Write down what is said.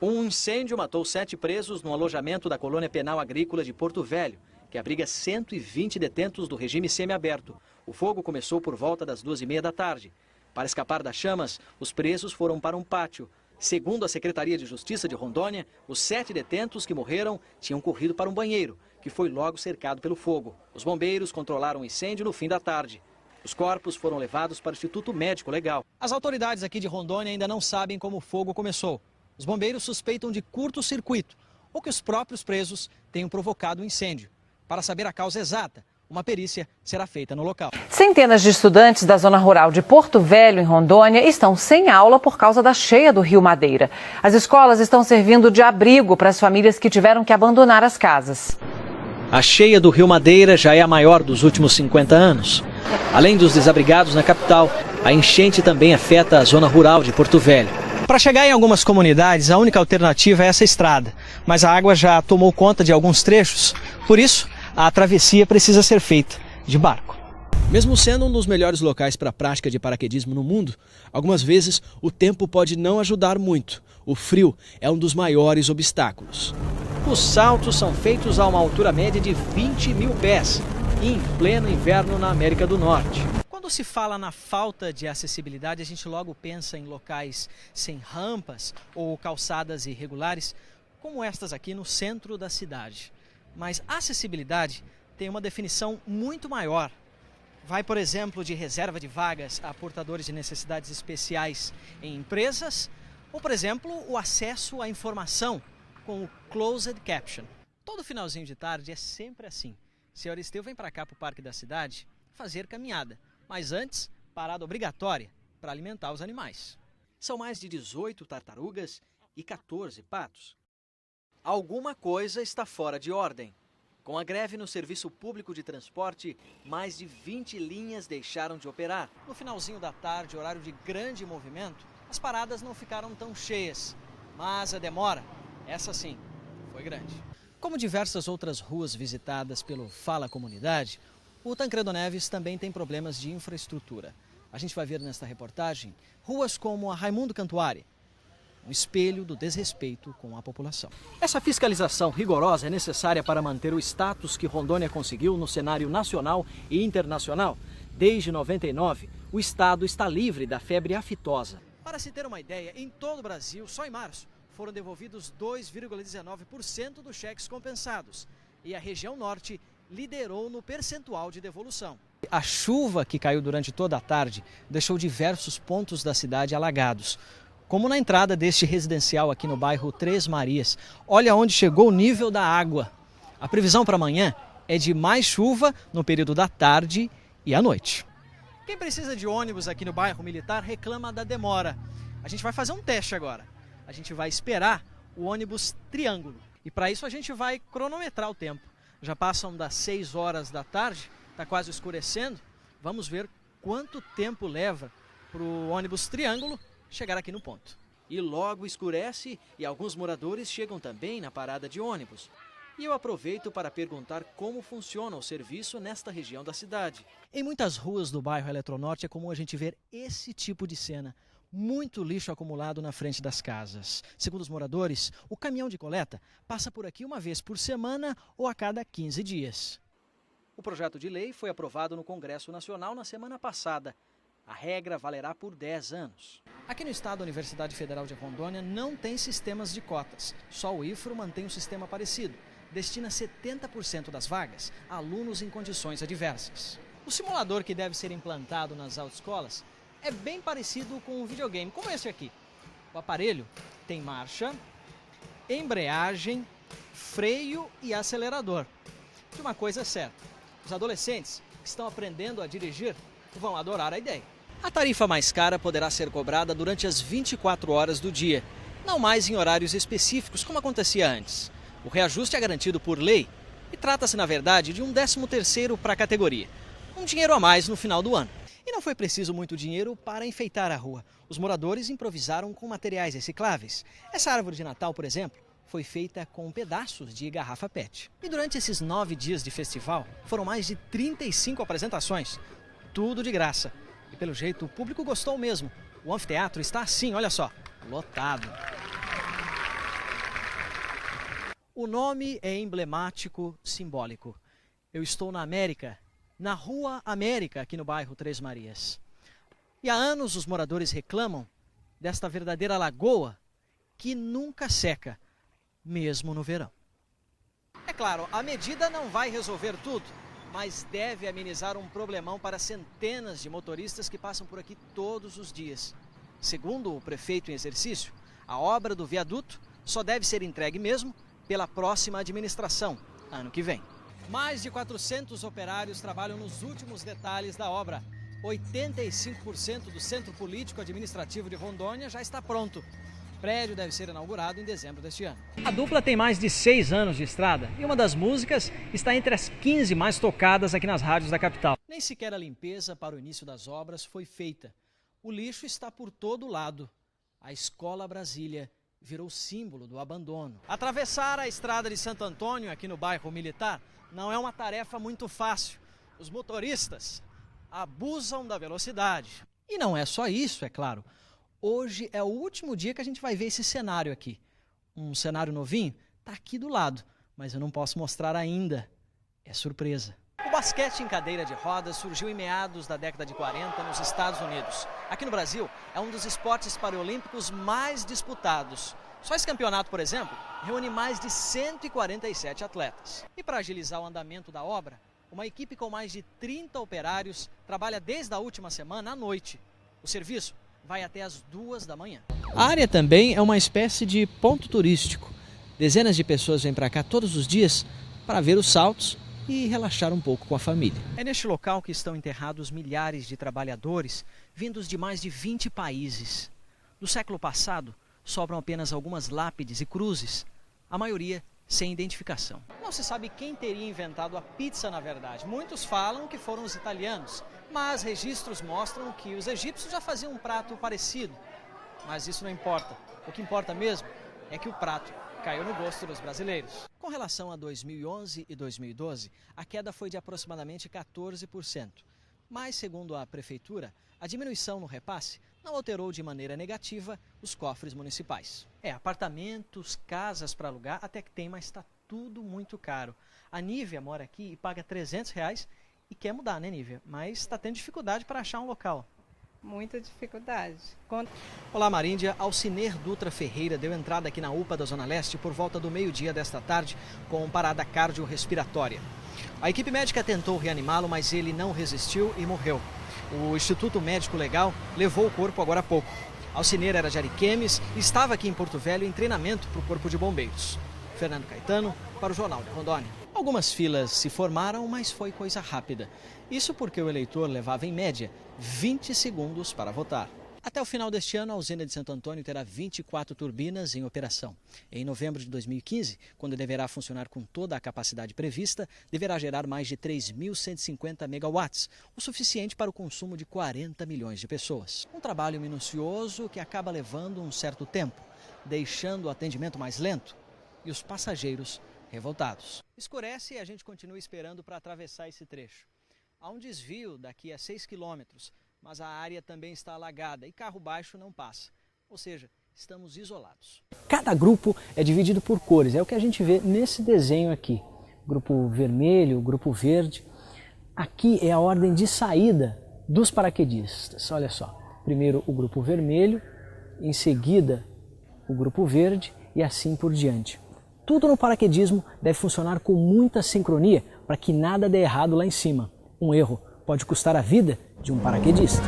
Um incêndio matou 7 presos no alojamento da colônia penal agrícola de Porto Velho, que abriga 120 detentos do regime semiaberto. O fogo começou por volta das 2h30 da tarde. Para escapar das chamas, os presos foram para um pátio. Segundo a Secretaria de Justiça de Rondônia, os 7 detentos que morreram tinham corrido para um banheiro, que foi logo cercado pelo fogo. Os bombeiros controlaram o incêndio no fim da tarde. Os corpos foram levados para o Instituto Médico Legal. As autoridades aqui de Rondônia ainda não sabem como o fogo começou. Os bombeiros suspeitam de curto-circuito ou que os próprios presos tenham provocado o incêndio. Para saber a causa exata, uma perícia será feita no local. Centenas de estudantes da zona rural de Porto Velho, em Rondônia, estão sem aula por causa da cheia do Rio Madeira. As escolas estão servindo de abrigo para as famílias que tiveram que abandonar as casas. A cheia do Rio Madeira já é a maior dos últimos 50 anos. Além dos desabrigados na capital, a enchente também afeta a zona rural de Porto Velho. Para chegar em algumas comunidades, a única alternativa é essa estrada. Mas a água já tomou conta de alguns trechos, por isso a travessia precisa ser feita de barco. Mesmo sendo um dos melhores locais para a prática de paraquedismo no mundo, algumas vezes o tempo pode não ajudar muito. O frio é um dos maiores obstáculos. Os saltos são feitos a uma altura média de 20.000 pés, em pleno inverno na América do Norte. Quando se fala na falta de acessibilidade, a gente logo pensa em locais sem rampas ou calçadas irregulares, como estas aqui no centro da cidade. Mas a acessibilidade tem uma definição muito maior. Vai, por exemplo, de reserva de vagas a portadores de necessidades especiais em empresas, ou, por exemplo, o acesso à informação com o Closed Caption. Todo finalzinho de tarde é sempre assim. Se a Aristeu vem para cá, para o Parque da Cidade, fazer caminhada. Mas antes, parada obrigatória para alimentar os animais. São mais de 18 tartarugas e 14 patos. Alguma coisa está fora de ordem. Com a greve no serviço público de transporte, mais de 20 linhas deixaram de operar. No finalzinho da tarde, horário de grande movimento, as paradas não ficaram tão cheias. Mas a demora, essa sim, foi grande. Como diversas outras ruas visitadas pelo Fala Comunidade, o Tancredo Neves também tem problemas de infraestrutura. A gente vai ver nesta reportagem ruas como a Raimundo Cantuária, um espelho do desrespeito com a população. Essa fiscalização rigorosa é necessária para manter o status que Rondônia conseguiu no cenário nacional e internacional. Desde 99, o estado está livre da febre aftosa. Para se ter uma ideia, em todo o Brasil, só em março, foram devolvidos 2,19% dos cheques compensados. E a região norte liderou no percentual de devolução. A chuva que caiu durante toda a tarde deixou diversos pontos da cidade alagados, como na entrada deste residencial aqui no bairro Três Marias. Olha onde chegou o nível da água. A previsão para amanhã é de mais chuva no período da tarde e à noite. Quem precisa de ônibus aqui no bairro Militar reclama da demora. A gente vai fazer um teste agora. A gente vai esperar o ônibus Triângulo. E para isso a gente vai cronometrar o tempo. Já passam das 6 horas da tarde, está quase escurecendo. Vamos ver quanto tempo leva para o ônibus Triângulo chegar aqui no ponto. E logo escurece e alguns moradores chegam também na parada de ônibus. E eu aproveito para perguntar como funciona o serviço nesta região da cidade. Em muitas ruas do bairro Eletronorte é comum a gente ver esse tipo de cena. Muito lixo acumulado na frente das casas. Segundo os moradores, o caminhão de coleta passa por aqui uma vez por semana ou a cada 15 dias. O projeto de lei foi aprovado no Congresso Nacional na semana passada. A regra valerá por 10 anos. Aqui no estado, a Universidade Federal de Rondônia não tem sistemas de cotas. Só o IFRO mantém um sistema parecido. Destina 70% das vagas a alunos em condições adversas. O simulador que deve ser implantado nas autoescolas é bem parecido com um videogame, como esse aqui. O aparelho tem marcha, embreagem, freio e acelerador. De uma coisa é certa, os adolescentes que estão aprendendo a dirigir vão adorar a ideia. A tarifa mais cara poderá ser cobrada durante as 24 horas do dia, não mais em horários específicos, como acontecia antes. O reajuste é garantido por lei e trata-se, na verdade, de um 13º para a categoria. Um dinheiro a mais no final do ano. E não foi preciso muito dinheiro para enfeitar a rua. Os moradores improvisaram com materiais recicláveis. Essa árvore de Natal, por exemplo, foi feita com pedaços de garrafa PET. E durante esses 9 dias de festival, foram mais de 35 apresentações. Tudo de graça. E pelo jeito, o público gostou mesmo. O anfiteatro está assim, olha só, lotado. O nome é emblemático, simbólico. Eu estou na América, na Rua América, aqui no bairro Três Marias. E há anos os moradores reclamam desta verdadeira lagoa que nunca seca, mesmo no verão. É claro, a medida não vai resolver tudo, mas deve amenizar um problemão para centenas de motoristas que passam por aqui todos os dias. Segundo o prefeito em exercício, a obra do viaduto só deve ser entregue mesmo pela próxima administração, ano que vem. Mais de 400 operários trabalham nos últimos detalhes da obra. 85% do centro político administrativo de Rondônia já está pronto. O prédio deve ser inaugurado em dezembro deste ano. A dupla tem mais de 6 anos de estrada e uma das músicas está entre as 15 mais tocadas aqui nas rádios da capital. Nem sequer a limpeza para o início das obras foi feita. O lixo está por todo lado. A Escola Brasília virou símbolo do abandono. Atravessar a estrada de Santo Antônio, aqui no bairro Militar, não é uma tarefa muito fácil. Os motoristas abusam da velocidade. E não é só isso, é claro. Hoje é o último dia que a gente vai ver esse cenário aqui. Um cenário novinho está aqui do lado, mas eu não posso mostrar ainda. É surpresa. O basquete em cadeira de rodas surgiu em meados da década de 40 nos Estados Unidos. Aqui no Brasil, é um dos esportes paraolímpicos mais disputados. Só esse campeonato, por exemplo, reúne mais de 147 atletas. E para agilizar o andamento da obra, uma equipe com mais de 30 operários trabalha desde a última semana à noite. O serviço vai até às 2 da manhã. A área também é uma espécie de ponto turístico. Dezenas de pessoas vêm para cá todos os dias para ver os saltos e relaxar um pouco com a família. É neste local que estão enterrados milhares de trabalhadores vindos de mais de 20 países. Do século passado, sobram apenas algumas lápides e cruzes, a maioria sem identificação. Não se sabe quem teria inventado a pizza, na verdade. Muitos falam que foram os italianos, mas registros mostram que os egípcios já faziam um prato parecido. Mas isso não importa. O que importa mesmo é que o prato caiu no gosto dos brasileiros. Com relação a 2011 e 2012, a queda foi de aproximadamente 14%. Mas, segundo a prefeitura, a diminuição no repasse não alterou de maneira negativa os cofres municipais. Apartamentos, casas para alugar até que tem, mas está tudo muito caro. A Nívia mora aqui e paga R$300 e quer mudar, né, Nívia? Mas está tendo dificuldade para achar um local. Muita dificuldade. Olá, Maríndia. Alciner Dutra Ferreira deu entrada aqui na UPA da Zona Leste por volta do meio-dia desta tarde com parada cardiorrespiratória. A equipe médica tentou reanimá-lo, mas ele não resistiu e morreu. O Instituto Médico Legal levou o corpo agora há pouco. Alciner era de Ariquemes e estava aqui em Porto Velho em treinamento para o Corpo de Bombeiros. Fernando Caetano, para o Jornal de Rondônia. Algumas filas se formaram, mas foi coisa rápida. Isso porque o eleitor levava, em média, 20 segundos para votar. Até o final deste ano, a usina de Santo Antônio terá 24 turbinas em operação. Em novembro de 2015, quando deverá funcionar com toda a capacidade prevista, deverá gerar mais de 3.150 megawatts, o suficiente para o consumo de 40 milhões de pessoas. Um trabalho minucioso que acaba levando um certo tempo, deixando o atendimento mais lento e os passageiros revoltados. Escurece e a gente continua esperando para atravessar esse trecho. Há um desvio daqui a 6 quilômetros, mas a área também está alagada e carro baixo não passa. Ou seja, estamos isolados. Cada grupo é dividido por cores, é o que a gente vê nesse desenho aqui. Grupo vermelho, grupo verde. Aqui é a ordem de saída dos paraquedistas. Olha só, primeiro o grupo vermelho, em seguida o grupo verde e assim por diante. Tudo no paraquedismo deve funcionar com muita sincronia para que nada dê errado lá em cima. Um erro pode custar a vida de um paraquedista.